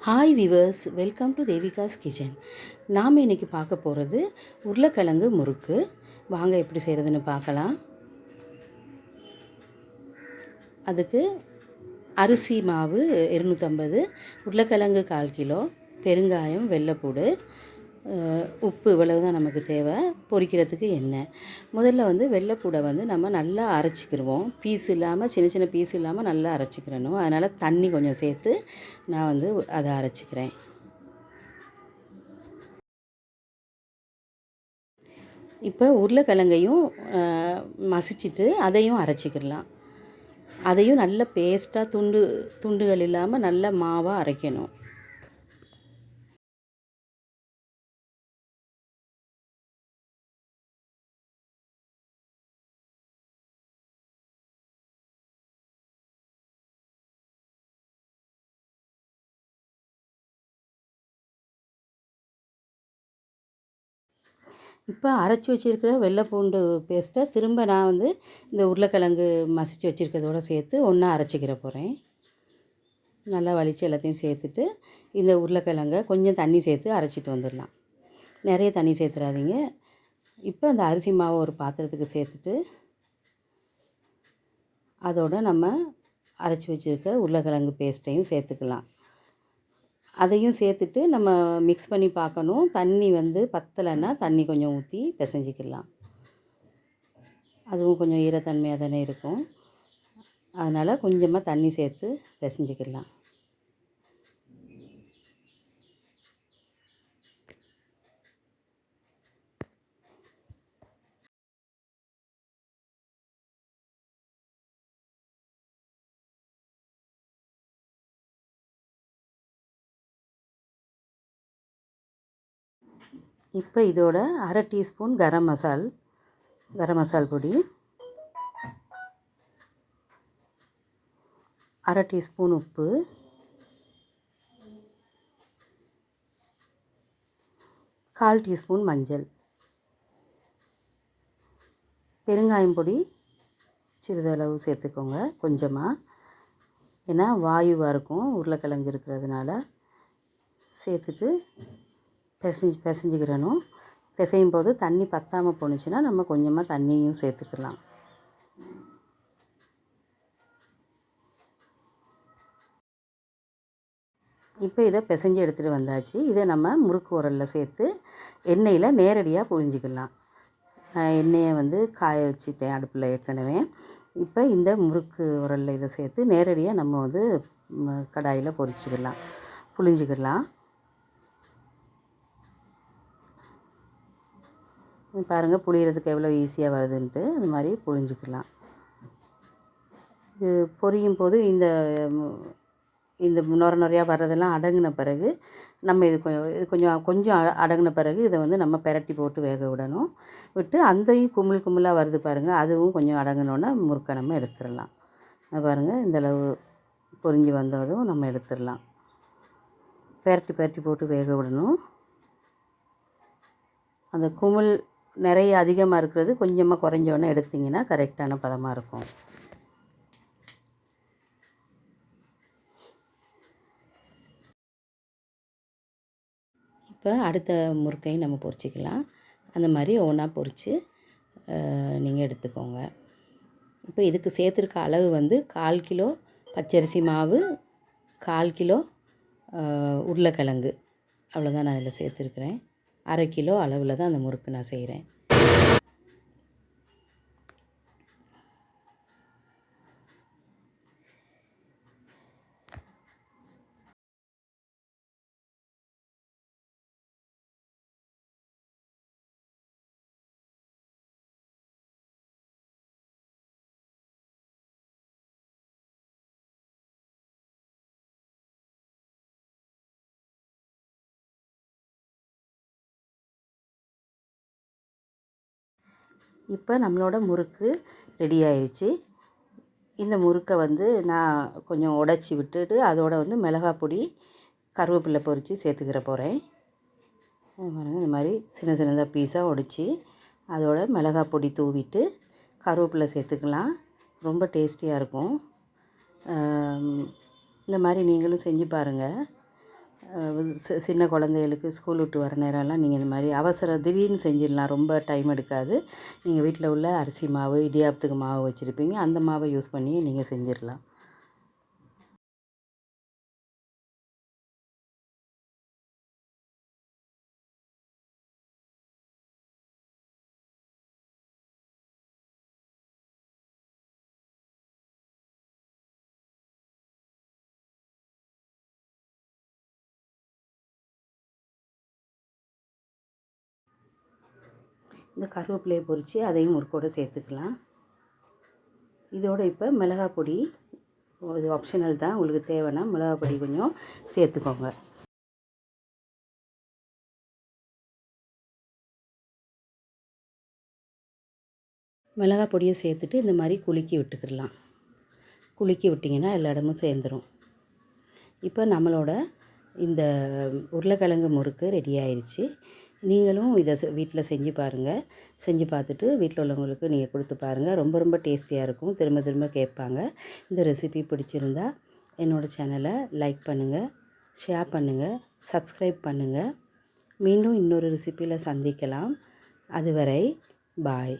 Hi viewers, welcome to Devika's kitchen. நாம் இன்றைக்கி பார்க்க போகிறது உருளைக்கிழங்கு முறுக்கு. வாங்க எப்படி செய்கிறதுன்னு பார்க்கலாம். அதுக்கு அரிசி மாவு 250, உருளைக்கிழங்கு 1/4 கிலோ, பெருங்காயம், வெள்ளைப்பூடு, உப்பு இவ்வளவு தான் நமக்கு தேவை. பொரிக்கிறதுக்கு எண்ணெய். முதல்ல வெள்ளைப்பூடை நம்ம நல்லா அரைச்சிக்கிடுவோம். பீஸ் இல்லாமல், சின்ன சின்ன பீஸ் இல்லாமல் நல்லா அரைச்சிக்கிறணும். அதனால் தண்ணி கொஞ்சம் சேர்த்து நான் அதை அரைச்சிக்கிறேன். இப்போ உருளைக்கிழங்கையும் மசிச்சுட்டு அதையும் அரைச்சிக்கிடலாம். அதையும் நல்ல பேஸ்ட்டாக துண்டுகள் இல்லாமல் நல்ல மாவாக அரைக்கணும். இப்போ அரைச்சி வச்சுருக்கிற வெள்ளை பூண்டு பேஸ்ட்டை திரும்ப நான் இந்த உருளைக்கிழங்கு மசித்து வச்சுருக்கிறதோடு சேர்த்து ஒன்றா அரைச்சிக்கிற போகிறேன். நல்லா வலித்து எல்லாத்தையும் சேர்த்துட்டு இந்த உருளைக்கிழங்கை கொஞ்சம் தண்ணி சேர்த்து அரைச்சிட்டு வந்துடலாம். நிறைய தண்ணி சேர்த்துறாதீங்க. இப்போ அந்த அரிசி மாவை ஒரு பாத்திரத்துக்கு சேர்த்துட்டு அதோடு நம்ம அரைச்சி வச்சுருக்க உருளைக்கிழங்கு பேஸ்ட்டையும் சேர்த்துக்கலாம். அதையும் சேர்த்துட்டு நம்ம மிக்ஸ் பண்ணி பார்க்கணும். தண்ணி பத்தலைன்னா தண்ணி கொஞ்சம் ஊற்றி பிசைஞ்சிக்கலாம். அதுவும் கொஞ்சம் ஈரத்தன்மையாக தானே இருக்கும். அதனால் கொஞ்சமாக தண்ணி சேர்த்து பிசைஞ்சிக்கலாம். இப்போ இதோட 1/2 டீஸ்பூன் கரம் மசால் பொடி, 1/2 டீஸ்பூன் உப்பு, 1/4 டீஸ்பூன் மஞ்சள், பெருங்காயம் பொடி சிறிதளவு சேர்த்துக்கோங்க கொஞ்சமாக. ஏன்னா வாயுவாக இருக்கும் உருளைக்கிழங்கு இருக்கிறதுனால. சேர்த்துட்டு பிசைஞ்சிக்கிறணும். பிசையும் போது தண்ணி பத்தாமல் போணுச்சுன்னா நம்ம கொஞ்சமாக தண்ணியும் சேர்த்துக்கலாம். இப்போ இதை பிசைஞ்சு எடுத்துகிட்டு வந்தாச்சு. இதை நம்ம முறுக்கு உரலில் சேர்த்து எண்ணெயில் நேரடியாக புழிஞ்சிக்கலாம். நான் எண்ணெயை காய வச்சுட்டேன் அடுப்பில் ஏற்கனவே. இப்போ இந்த முறுக்கு உரலில் இதை சேர்த்து நேரடியாக நம்ம கடாயில் புழிஞ்சிக்கலாம். பாருங்கள், புளியறதுக்கு எவ்வளோ ஈஸியாக வருதுன்ட்டு. அது மாதிரி புழிஞ்சிக்கலாம். இது பொரியும் போது இந்த நுர நுறையாக வர்றதெல்லாம் அடங்கின பிறகு நம்ம இது கொஞ்சம் அடங்கின பிறகு இதை நம்ம பெரட்டி போட்டு வேக விட்டு அந்தையும் கும்பலாக வருது பாருங்கள். அதுவும் கொஞ்சம் அடங்கினோன்னா முறுக்கை நம்ம எடுத்துடலாம். பாருங்கள், இந்தளவு பொரிஞ்சு வந்ததும் நம்ம எடுத்துடலாம். பெரட்டி போட்டு வேக விடணும். அந்த குமிழ் நிறைய அதிகமாக இருக்கிறது கொஞ்சமாக குறைஞ்சோன்னே எடுத்திங்கன்னா கரெக்டான பதமாக இருக்கும். இப்போ அடுத்த முறுக்கையும் நம்ம பொரிச்சிக்கலாம். அந்த மாதிரி ஒன்றா பொரித்து நீங்கள் எடுத்துக்கோங்க. இப்போ இதுக்கு சேர்த்துருக்க அளவு 1/4 கிலோ பச்சரிசி மாவு, 1/4 கிலோ உருளைக்கிழங்கு, அவ்வளோதான் நான் அதில் சேர்த்துருக்குறேன். 1/2 கிலோ அளவில் தான் அந்த முறுக்கு நான் செய்கிறேன். இப்போ நம்மளோட முறுக்கு ரெடி ஆயிடுச்சு. இந்த முறுக்கை நான் கொஞ்சம் உடச்சி விட்டுட்டு அதோட மிளகாய் பொடி, கருவேப்பிலை பொரித்து சேர்த்துக்கிற போகிறேன். பாருங்கள், இந்த மாதிரி சின்ன சின்னதாக பீஸாக உடைச்சி அதோட மிளகாய் பொடி தூவிட்டு கருவேப்பிலை சேர்த்துக்கலாம். ரொம்ப டேஸ்டியாக இருக்கும். இந்த மாதிரி நீங்களும் செஞ்சு பாருங்கள். சின்ன குழந்தைகளுக்கு ஸ்கூல் விட்டு வர நேரம்லாம் நீங்கள் இந்த மாதிரி திடீர்னு செஞ்சிடலாம். ரொம்ப டைம் எடுக்காது. நீங்கள் வீட்டில் உள்ள அரிசி மாவு, இடியாப்பத்துக்கு மாவு வச்சுருப்பீங்க, அந்த மாவை யூஸ் பண்ணி நீங்கள் செஞ்சிடலாம். இந்த கருவேப்பிலையை பொரித்து அதையும் முறுக்கோடு சேர்த்துக்கலாம். இதோடு இப்போ மிளகாய் பொடி, இது ஆப்ஷனல் தான், உங்களுக்கு தேவைன்னா மிளகாய் பொடி கொஞ்சம் சேர்த்துக்கோங்க. மிளகாய் பொடியை சேர்த்துட்டு இந்த மாதிரி குலுக்கி விட்டுக்கிடலாம். குலுக்கி விட்டிங்கன்னா எல்லா இடமும் சேர்ந்துடும். இப்போ நம்மளோட இந்த உருளைக்கிழங்கு முறுக்கு ரெடி ஆயிடுச்சு. நீங்களும் இதை வீட்டில் செஞ்சு பாருங்கள். செஞ்சு பார்த்துட்டு வீட்டில் உள்ளவங்களுக்கு நீங்கள் கொடுத்து பாருங்கள். ரொம்ப ரொம்ப டேஸ்டியாக இருக்கும். திரும்ப திரும்ப கேட்பாங்க. இந்த ரெசிபி பிடிச்சிருந்தா என்னோடய சேனலை லைக் பண்ணுங்கள், ஷேர் பண்ணுங்கள், சப்ஸ்கிரைப் பண்ணுங்கள். மீண்டும் இன்னொரு ரெசிபியில் சந்திக்கலாம். அதுவரை பாய்.